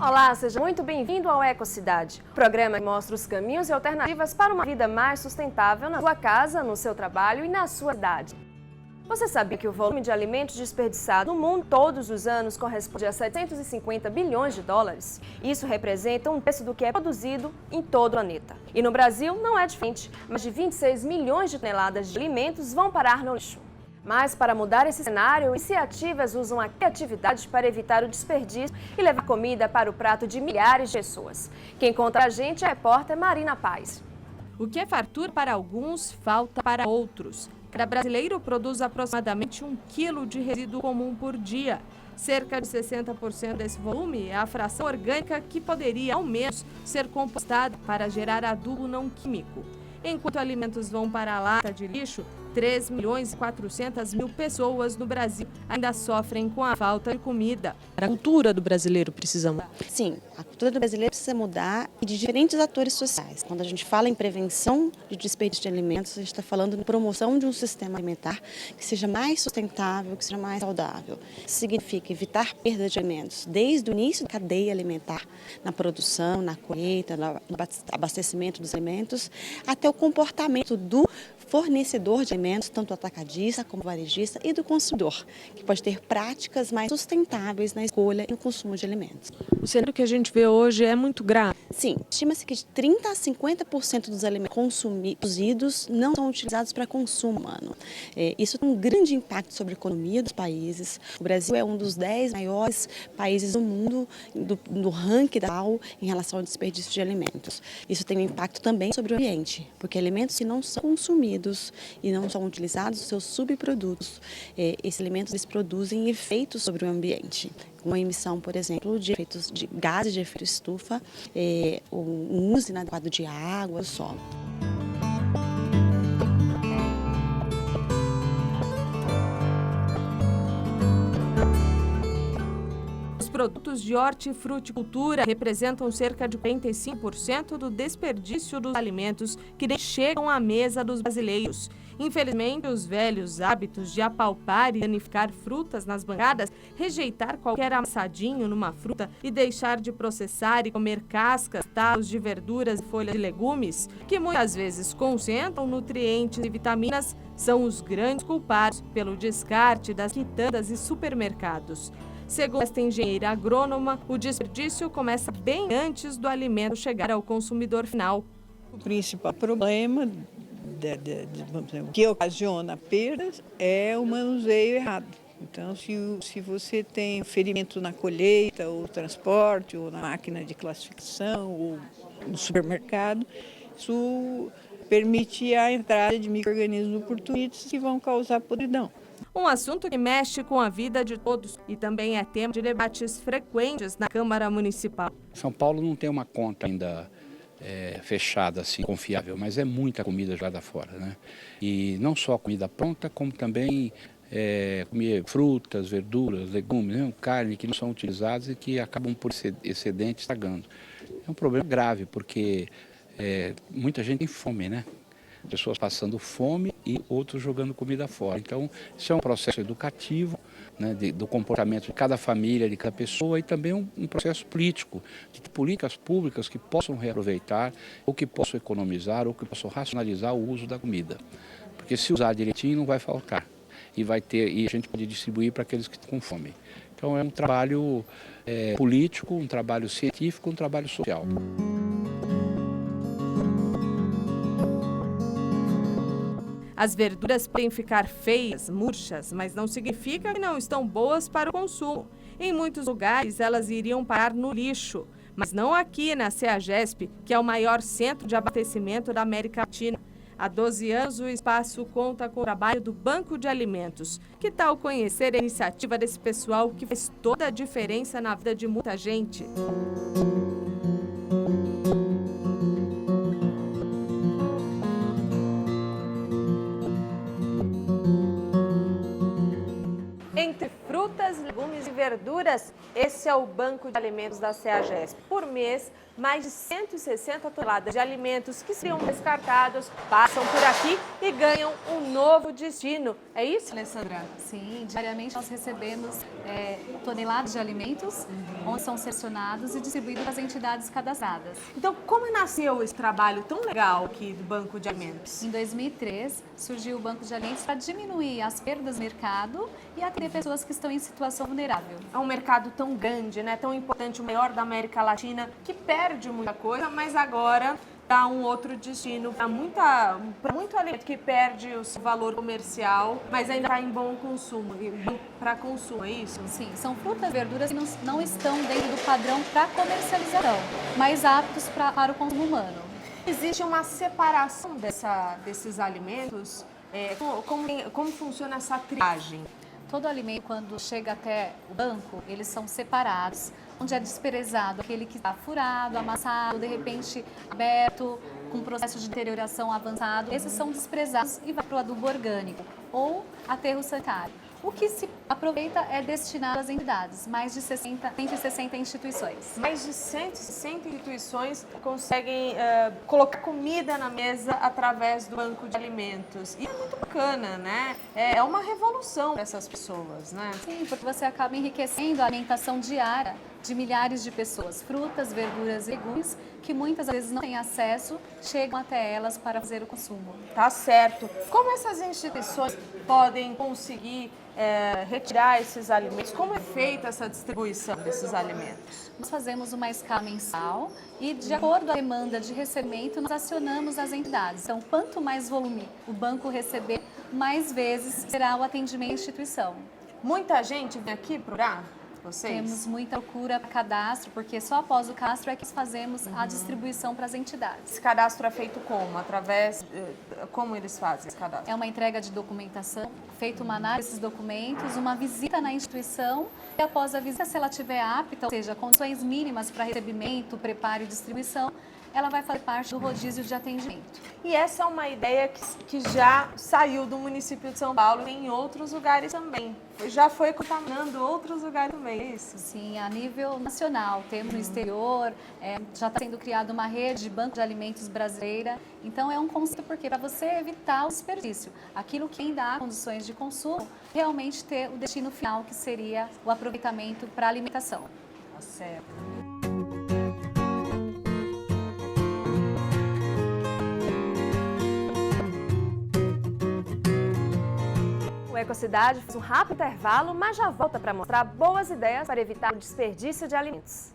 Olá, seja muito bem-vindo ao Ecocidade, programa que mostra os caminhos e alternativas para uma vida mais sustentável na sua casa, no seu trabalho e na sua cidade. Você sabia que o volume de alimentos desperdiçado no mundo todos os anos corresponde a 750 bilhões de dólares? Isso representa um terço do que é produzido em todo o planeta. E no Brasil não é diferente, mais de 26 milhões de toneladas de alimentos vão parar no lixo. Mas para mudar esse cenário, iniciativas usam a criatividade para evitar o desperdício e levar comida para o prato de milhares de pessoas. Quem conta a gente é a repórter Marina Paz. O que é fartura para alguns, falta para outros. Cada brasileiro produz aproximadamente 1 quilo de resíduo comum por dia. Cerca de 60% desse volume é a fração orgânica que poderia, ao menos, ser compostada para gerar adubo não químico. Enquanto alimentos vão para a lata de lixo, 3.400.000 pessoas no Brasil ainda sofrem com a falta de comida. A cultura do brasileiro precisa mudar. Sim, a cultura do brasileiro precisa mudar e de diferentes atores sociais. Quando a gente fala em prevenção de desperdício de alimentos, a gente está falando em promoção de um sistema alimentar que seja mais sustentável, que seja mais saudável. Isso significa evitar perda de alimentos desde o início da cadeia alimentar, na produção, na colheita, no abastecimento dos alimentos, até o comportamento do fornecedor de alimentos, tanto atacadista como varejista, e do consumidor, que pode ter práticas mais sustentáveis na escolha e no consumo de alimentos. O cenário que a gente vê hoje é muito grave. Sim, estima-se que de 30% a 50% dos alimentos produzidos não são utilizados para consumo humano. Isso tem um grande impacto sobre a economia dos países. O Brasil é um dos 10 maiores países do mundo do ranking da FAO em relação ao desperdício de alimentos. Isso tem um impacto também sobre o ambiente, porque alimentos que não são consumidos e não são utilizados, os seus subprodutos, esses alimentos eles produzem efeitos sobre o ambiente. Com a emissão, por exemplo, de efeitos de gases de efeito estufa, o uso inadequado de água, do solo. Os produtos de hortifruticultura representam cerca de 45% do desperdício dos alimentos que nem chegam à mesa dos brasileiros. Infelizmente, os velhos hábitos de apalpar e danificar frutas nas bancadas, rejeitar qualquer amassadinho numa fruta e deixar de processar e comer cascas, talos de verduras e folhas de legumes, que muitas vezes concentram nutrientes e vitaminas, são os grandes culpados pelo descarte das quitandas e supermercados. Segundo esta engenheira agrônoma, o desperdício começa bem antes do alimento chegar ao consumidor final. O principal problema que ocasiona perdas é o manuseio errado. Então, se você tem ferimento na colheita, ou transporte, ou na máquina de classificação, ou no supermercado, isso permite a entrada de micro-organismos oportunistas que vão causar podridão. Um assunto que mexe com a vida de todos e também é tema de debates frequentes na Câmara Municipal. São Paulo não tem uma conta ainda fechada, assim, confiável, mas é muita comida jogada fora, né? E não só comida pronta, como também comer frutas, verduras, legumes, né? Carne que não são utilizadas e que acabam por excedente estragando. É um problema grave, porque muita gente tem fome, né? Pessoas passando fome e outros jogando comida fora. Então, isso é um processo educativo, né, do comportamento de cada família, de cada pessoa, e também um processo político, de políticas públicas que possam reaproveitar, ou que possam economizar, ou que possam racionalizar o uso da comida. Porque se usar direitinho não vai faltar, e a gente pode distribuir para aqueles que estão com fome. Então é um trabalho político, um trabalho científico, um trabalho social. As verduras podem ficar feias, murchas, mas não significa que não estão boas para o consumo. Em muitos lugares, elas iriam parar no lixo, mas não aqui na CEAGESP, que é o maior centro de abastecimento da América Latina. Há 12 anos, o espaço conta com o trabalho do Banco de Alimentos. Que tal conhecer a iniciativa desse pessoal que faz toda a diferença na vida de muita gente? Entre frutas, legumes e verduras, verduras? Esse é o Banco de Alimentos da CEAGESP. Por mês, mais de 160 toneladas de alimentos que seriam descartados passam por aqui e ganham um novo destino. É isso, Alessandra? Sim, diariamente nós recebemos toneladas de alimentos, onde são selecionados e distribuídos às entidades cadastradas. Então, como nasceu esse trabalho tão legal aqui do Banco de Alimentos? Em 2003, surgiu o Banco de Alimentos para diminuir as perdas no mercado e atender pessoas que estão em situação vulnerável. É um mercado tão grande, né? Tão importante, o maior da América Latina, que perde muita coisa, mas agora dá um outro destino para muito alimento que perde o seu valor comercial, mas ainda está em bom consumo, para consumo, é isso? Sim, são frutas e verduras que não estão dentro do padrão para comercialização, mas aptos para o consumo humano. Existe uma separação desses alimentos? Como funciona essa triagem? Todo alimento, quando chega até o banco, eles são separados, onde é desprezado aquele que está furado, amassado, de repente aberto, com processo de deterioração avançado. Esses são desprezados e vai para o adubo orgânico ou aterro sanitário. O que se aproveita é destinado às entidades, mais de 160 instituições. Mais de 160 instituições conseguem colocar comida na mesa através do banco de alimentos. E é muito bacana, né? É uma revolução para essas pessoas, né? Sim, porque você acaba enriquecendo a alimentação diária de milhares de pessoas. Frutas, verduras e legumes que muitas vezes não têm acesso, chegam até elas para fazer o consumo. Tá certo. Como essas instituições podem conseguir retirar esses alimentos? Como é feita essa distribuição desses alimentos? Nós fazemos uma escala mensal e, de acordo com a demanda de recebimento, nós acionamos as entidades. Então, quanto mais volume o banco receber, mais vezes será o atendimento à instituição. Muita gente vem aqui procurar vocês? Temos muita procura para cadastro, porque só após o cadastro é que fazemos a distribuição para as entidades. Esse cadastro é feito como? Como eles fazem esse cadastro? É uma entrega de documentação, feita uma análise desses documentos, uma visita na instituição e após a visita, se ela tiver apta, ou seja, condições mínimas para recebimento, preparo e distribuição, ela vai fazer parte do rodízio de atendimento. E essa é uma ideia que já saiu do município de São Paulo e em outros lugares também. Já foi contaminando outros lugares também, é isso? Sim, a nível nacional. Temos no exterior, já está sendo criada uma rede de banco de alimentos brasileira. Então é um conceito porque para você evitar o desperdício, aquilo que ainda há condições de consumo, realmente ter o destino final, que seria o aproveitamento para a alimentação. Tá certo. O Ecocidade faz um rápido intervalo, mas já volta para mostrar boas ideias para evitar o desperdício de alimentos.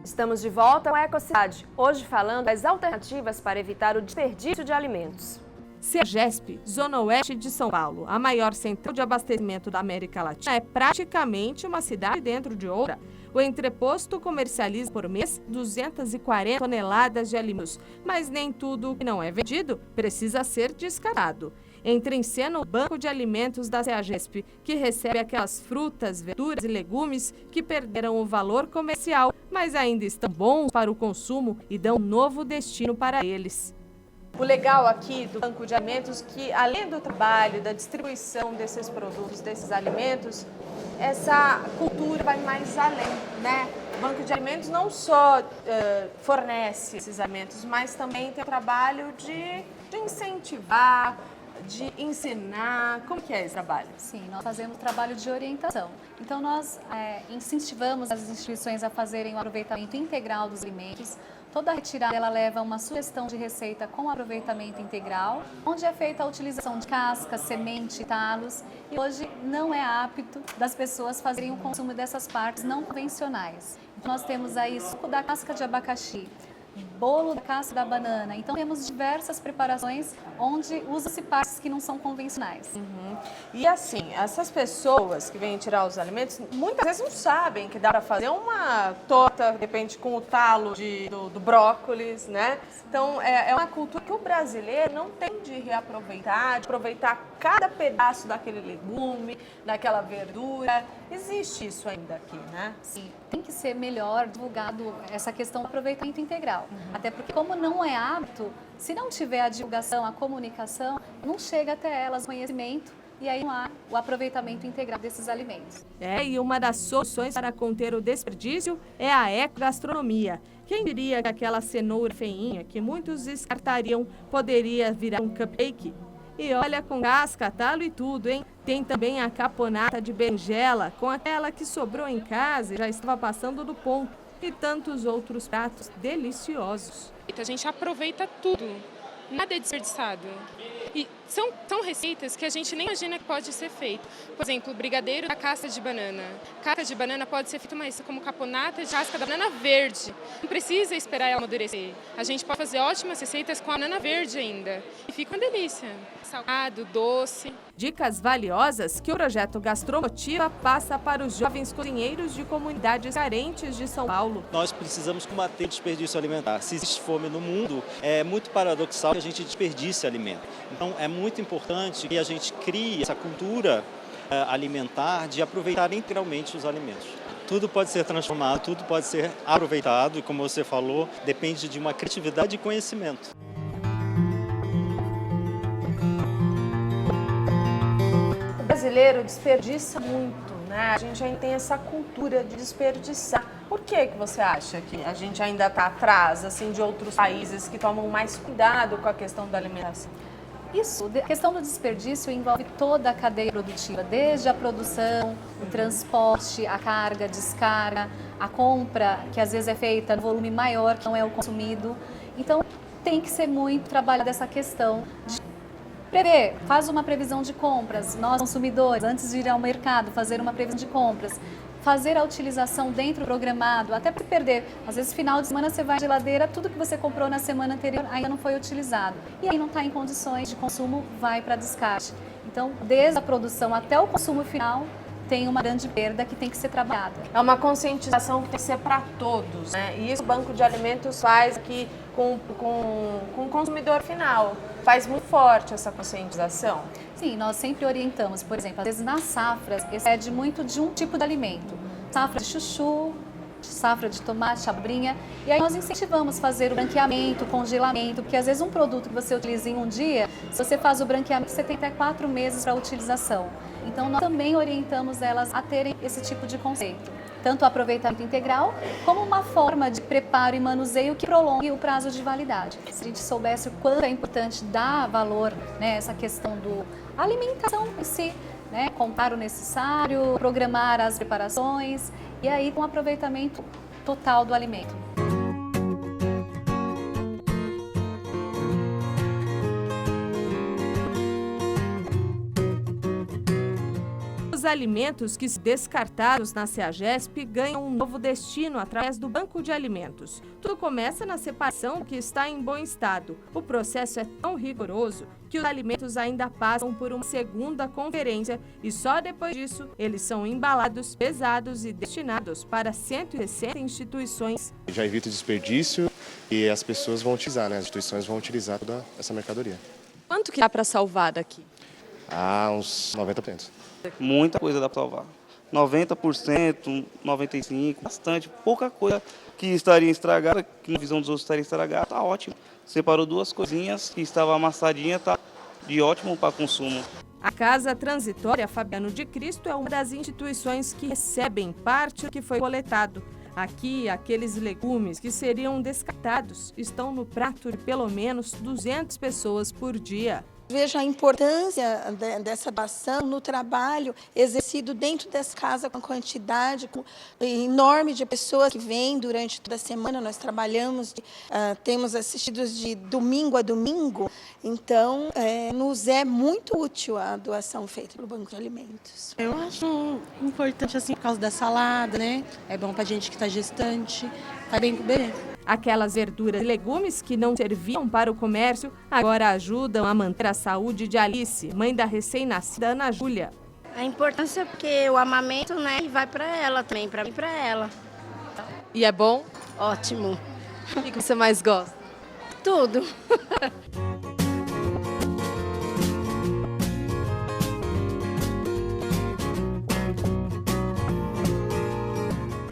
Estamos de volta com a Ecocidade, hoje falando das alternativas para evitar o desperdício de alimentos. CEAGESP, Zona Oeste de São Paulo, a maior central de abastecimento da América Latina, é praticamente uma cidade dentro de outra. O entreposto comercializa por mês 240 toneladas de alimentos, mas nem tudo que não é vendido precisa ser descartado. entra em cena o Banco de Alimentos da CEAGESP, que recebe aquelas frutas, verduras e legumes que perderam o valor comercial, mas ainda estão bons para o consumo e dão um novo destino para eles. O legal aqui do Banco de Alimentos é que, além do trabalho, da distribuição desses produtos, desses alimentos, essa cultura vai mais além, né? O Banco de Alimentos não só fornece esses alimentos, mas também tem o trabalho de incentivar, de ensinar. Como que é esse trabalho? Sim, nós fazemos trabalho de orientação. Então, nós incentivamos as instituições a fazerem o aproveitamento integral dos alimentos. Toda retirada ela leva uma sugestão de receita com aproveitamento integral, onde é feita a utilização de cascas, semente, talos. E hoje não é apto das pessoas fazerem o consumo dessas partes não convencionais. Então, nós temos aí suco da casca de abacaxi, bolo da casca da banana. Então, temos diversas preparações onde usa-se partes que não são convencionais. E assim, essas pessoas que vêm tirar os alimentos, muitas vezes não sabem que dá para fazer uma torta, de repente, com o talo do brócolis, né? Então, é uma cultura que o brasileiro não tem de reaproveitar, de aproveitar cada pedaço daquele legume, daquela verdura. Existe isso ainda aqui, né? Sim, tem que ser melhor divulgado essa questão do aproveitamento integral. Até porque, como não é hábito, se não tiver a divulgação, a comunicação, não chega até elas o conhecimento e aí não há o aproveitamento integral desses alimentos. E uma das soluções para conter o desperdício é a ecogastronomia. Quem diria que aquela cenoura feinha que muitos descartariam poderia virar um cupcake? E olha, com casca, talo e tudo, hein? Tem também a caponata de berinjela, com aquela que sobrou em casa e já estava passando do ponto. E tantos outros pratos deliciosos. A gente aproveita tudo, nada é desperdiçado. E são receitas que a gente nem imagina que pode ser feito. Por exemplo, o brigadeiro da casca de banana. Casca de banana pode ser feito mais como caponata de casca da banana verde. Não precisa esperar ela amadurecer. A gente pode fazer ótimas receitas com a banana verde ainda. E fica uma delícia. Salgado, doce. Dicas valiosas que o projeto Gastromotiva passa para os jovens cozinheiros de comunidades carentes de São Paulo. Nós precisamos combater o desperdício alimentar. Se existe fome no mundo, é muito paradoxal que a gente desperdice alimento. Então, é muito importante que a gente crie essa cultura alimentar de aproveitar integralmente os alimentos. Tudo pode ser transformado, tudo pode ser aproveitado e, como você falou, depende de uma criatividade e conhecimento. O brasileiro desperdiça muito, né? A gente ainda tem essa cultura de desperdiçar. Por que você acha que a gente ainda está atrás, assim, de outros países que tomam mais cuidado com a questão da alimentação? Isso, a questão do desperdício envolve toda a cadeia produtiva, desde a produção, o transporte, a carga, a descarga, a compra, que às vezes é feita no volume maior, que não é o consumido. Então, tem que ser muito trabalhada essa questão de prever, faz uma previsão de compras, nós consumidores, antes de ir ao mercado, fazer uma previsão de compras, fazer a utilização dentro do programado, até para perder. Às vezes, final de semana, você vai à geladeira, tudo que você comprou na semana anterior ainda não foi utilizado. E aí não está em condições de consumo, vai para descarte. Então, desde a produção até o consumo final, tem uma grande perda que tem que ser trabalhada. É uma conscientização que tem que ser para todos, né? E isso o Banco de Alimentos faz aqui com o consumidor final. Faz muito forte essa conscientização. Sim, nós sempre orientamos, por exemplo, às vezes nas safras, excede muito de um tipo de alimento. Safra de chuchu, safra de tomate, abobrinha. E aí nós incentivamos fazer o branqueamento, o congelamento, porque às vezes um produto que você utiliza em um dia, se você faz o branqueamento, você tem até 4 meses para utilização. Então nós também orientamos elas a terem esse tipo de conceito. Tanto o aproveitamento integral, como uma forma de preparo e manuseio que prolongue o prazo de validade. Se a gente soubesse o quanto é importante dar valor, né, essa questão do alimentação em si, né, comprar o necessário, programar as preparações e aí com um aproveitamento total do alimento. Os alimentos que são descartados na CEAGESP ganham um novo destino através do Banco de Alimentos. Tudo começa na separação que está em bom estado. O processo é tão rigoroso que os alimentos ainda passam por uma segunda conferência e só depois disso eles são embalados, pesados e destinados para 160 instituições. Já evita o desperdício e as pessoas vão utilizar, né? As instituições vão utilizar toda essa mercadoria. Quanto que dá para salvar daqui? Uns 90%. Muita coisa dá para salvar. 90%, 95%, bastante. Pouca coisa que estaria estragada, que na visão dos outros estaria estragada, tá ótimo. Separou 2 coisinhas que estavam amassadinhas, tá de ótimo para consumo. A Casa Transitória Fabiano de Cristo é uma das instituições que recebem parte do que foi coletado. Aqui, aqueles legumes que seriam descartados estão no prato de pelo menos 200 pessoas por dia. Vejo a importância dessa doação no trabalho exercido dentro dessa casa, com a quantidade enorme de pessoas que vêm durante toda a semana. Nós trabalhamos, temos assistidos de domingo a domingo, então nos é muito útil a doação feita pelo Banco de Alimentos. Eu acho importante assim por causa da salada, né? É bom para gente que está gestante, faz bem pro bebê. Aquelas verduras e legumes que não serviam para o comércio agora ajudam a manter a saúde de Alice, mãe da recém-nascida Ana Júlia. A importância é porque o amamento, né, vai para ela também, para mim e para ela. E é bom? Ótimo. O que você mais gosta? Tudo.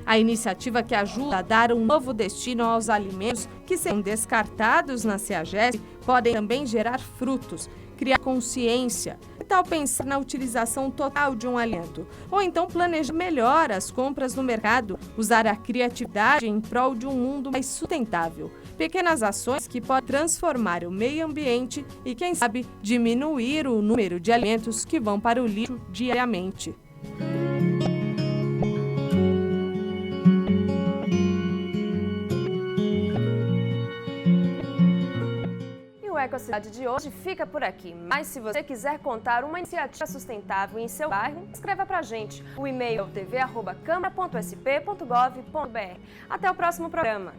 A iniciativa que ajuda a dar um novo destino aos alimentos que serão descartados na CEAGESP podem também gerar frutos, criar consciência. Que tal pensar na utilização total de um alimento? Ou então planejar melhor as compras no mercado, usar a criatividade em prol de um mundo mais sustentável. Pequenas ações que podem transformar o meio ambiente e, quem sabe, diminuir o número de alimentos que vão para o lixo diariamente. O Ecocidade de hoje fica por aqui, mas se você quiser contar uma iniciativa sustentável em seu bairro, escreva pra gente. O e-mail é tv@câmara.sp.gov.br. Até o próximo programa.